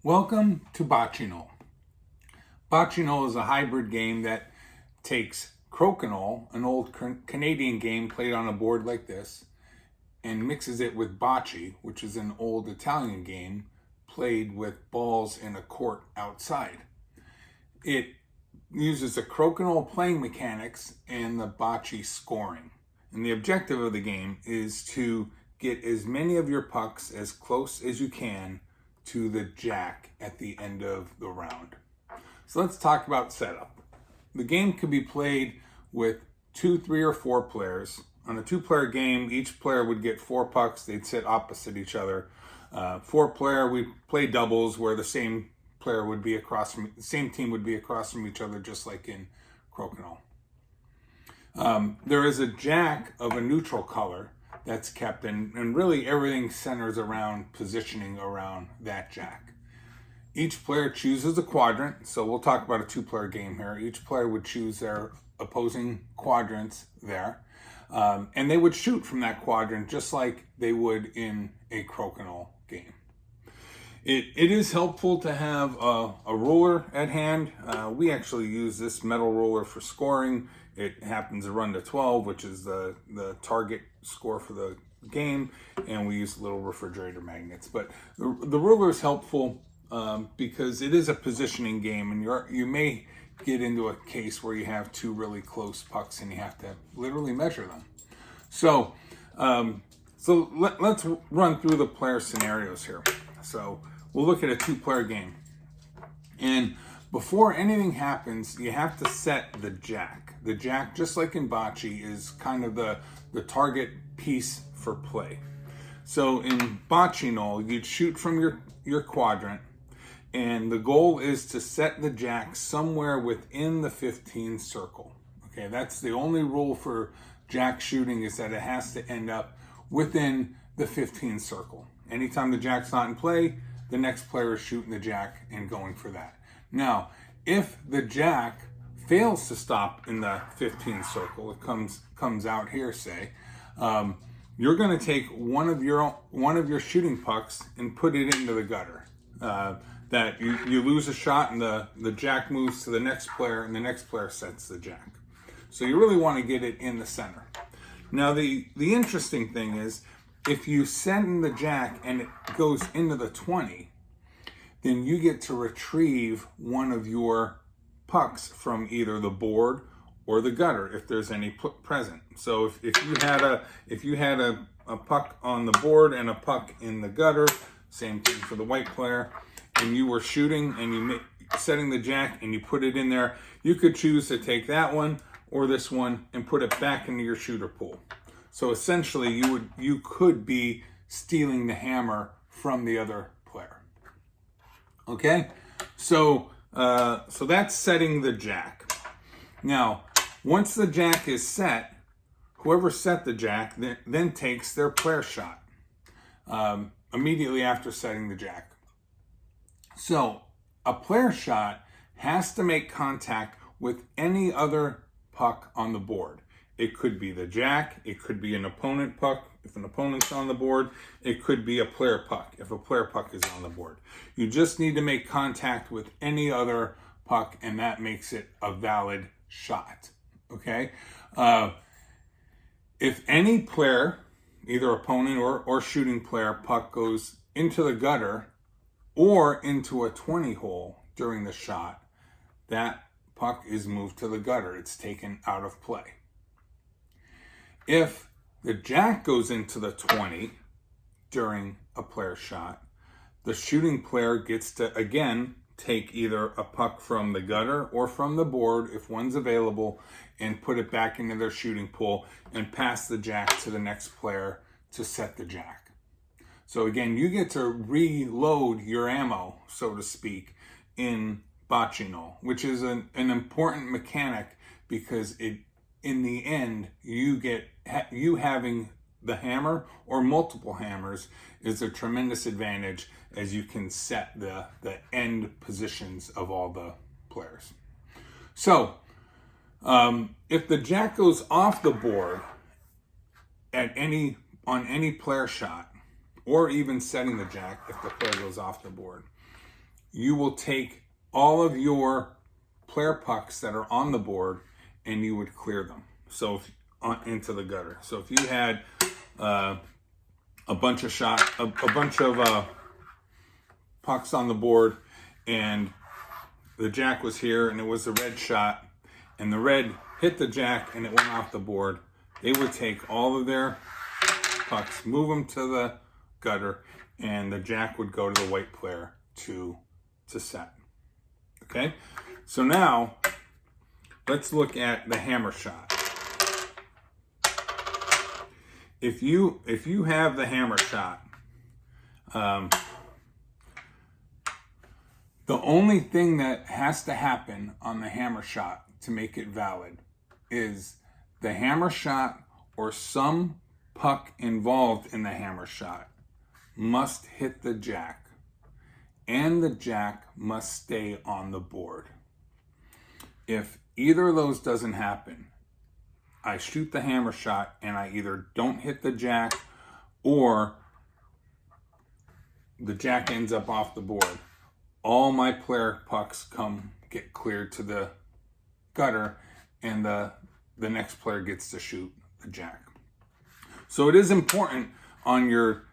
Welcome to Bocinole. Bocinole is a hybrid game that takes Crokinole, an old Canadian game played on a board like this, and mixes it with Bocce, which is an old Italian game played with balls in a court outside. It uses the Crokinole playing mechanics and the Bocce scoring. And the objective of the game is to get as many of your pucks as close as you can to the jack at the end of the round. So let's talk about setup. The game could be played with 2, 3, or 4 players. On a 2-player game, each player would get 4 pucks. They'd sit opposite each other. 4-player, we play doubles where the same player would be across from the same team would be across from each other, just like in Crokinole. There is a jack of a neutral color that's kept, and really everything centers around positioning around that jack. Each player chooses a quadrant, so we'll talk about a 2-player game here. Each player would choose their opposing quadrants there, and they would shoot from that quadrant just like they would in a Crokinole game. It is helpful to have a ruler at hand. We actually use this metal ruler for scoring. It happens to run to 12, which is the target score for the game, and we use little refrigerator magnets. But the ruler is helpful because it is a positioning game, and you may get into a case where you have 2 really close pucks and you have to literally measure them. So let's run through the player scenarios here. So we'll look at a 2-player game, and before anything happens, you have to set the jack. The jack, just like in Bocce, is kind of the target piece for play. So in Bocinole, you'd shoot from your quadrant, and the goal is to set the jack somewhere within the 15 circle. Okay, that's the only rule for jack shooting, is that it has to end up within the 15 circle. Anytime the jack's not in play, the next player is shooting the jack and going for that. Now, if the jack fails to stop in the 15 circle, it comes out here, say, you're going to take one of your shooting pucks and put it into the gutter. That you lose a shot, and the jack moves to the next player, and the next player sets the jack. So you really want to get it in the center. Now the interesting thing is, if you send the jack and it goes into the 20, then you get to retrieve one of your pucks from either the board or the gutter if there's any present. So if you had a puck on the board and a puck in the gutter, same thing for the white player, and you were shooting and you setting the jack and you put it in there, you could choose to take that one or this one and put it back into your shooter pool. So essentially you could be stealing the hammer from the other player. Okay, so that's setting the jack. Now, once the jack is set, whoever set the jack then takes their player shot immediately after setting the jack. So a player shot has to make contact with any other puck on the board. It could be the jack, it could be an opponent puck if an opponent's on the board, it could be a player puck if a player puck is on the board. You just need to make contact with any other puck, and that makes it a valid shot. Okay? If any player, either opponent or shooting player, puck goes into the gutter or into a 20 hole during the shot, that puck is moved to the gutter. It's taken out of play. If the jack goes into the 20 during a player shot, the shooting player gets to, again, take either a puck from the gutter or from the board, if one's available, and put it back into their shooting pool and pass the jack to the next player to set the jack. So again, you get to reload your ammo, so to speak, in Bocinole, which is an important mechanic, because in the end, you having the hammer or multiple hammers is a tremendous advantage, as you can set the end positions of all the players. So if the jack goes off the board on any player shot, or even setting the jack if the player goes off the board, you will take all of your player pucks that are on the board and you would clear them. So into the gutter. So if you had a bunch of pucks on the board and the jack was here and it was a red shot and the red hit the jack and it went off the board, they would take all of their pucks, move them to the gutter, and the jack would go to the white player to set. Okay, so now let's look at the hammer shot. If you have the hammer shot, the only thing that has to happen on the hammer shot to make it valid is the hammer shot or some puck involved in the hammer shot must hit the jack, and the jack must stay on the board. If either of those doesn't happen, I shoot the hammer shot and I either don't hit the jack or the jack ends up off the board. All my player pucks get cleared to the gutter, and the next player gets to shoot the jack. So it is important on your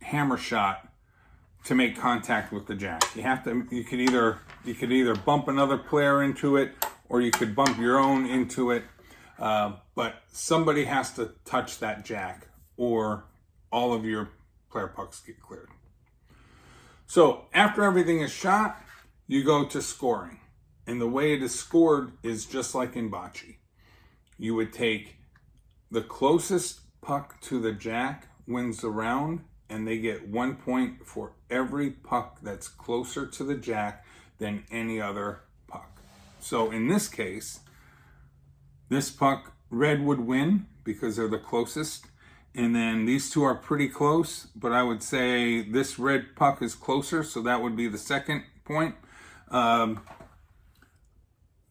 hammer shot to make contact with the jack. You could either bump another player into it, or you could bump your own into it. But somebody has to touch that jack, or all of your player pucks get cleared. So after everything is shot, you go to scoring. And the way it is scored is just like in bocce. You would take the closest puck to the jack wins the round, and they get 1 point for every puck that's closer to the jack than any other puck. So in this case, this puck, red would win because they're the closest. And then these two are pretty close, but I would say this red puck is closer, so that would be the second point.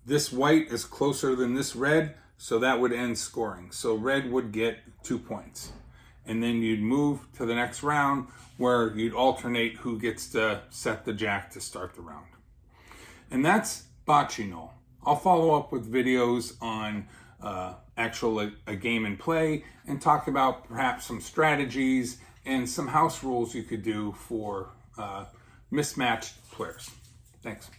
This white is closer than this red, so that would end scoring. So red would get 2 points. And then you'd move to the next round where you'd alternate who gets to set the jack to start the round. And that's Bocinole. I'll follow up with videos on a game and play, and talk about perhaps some strategies and some house rules you could do for mismatched players. Thanks.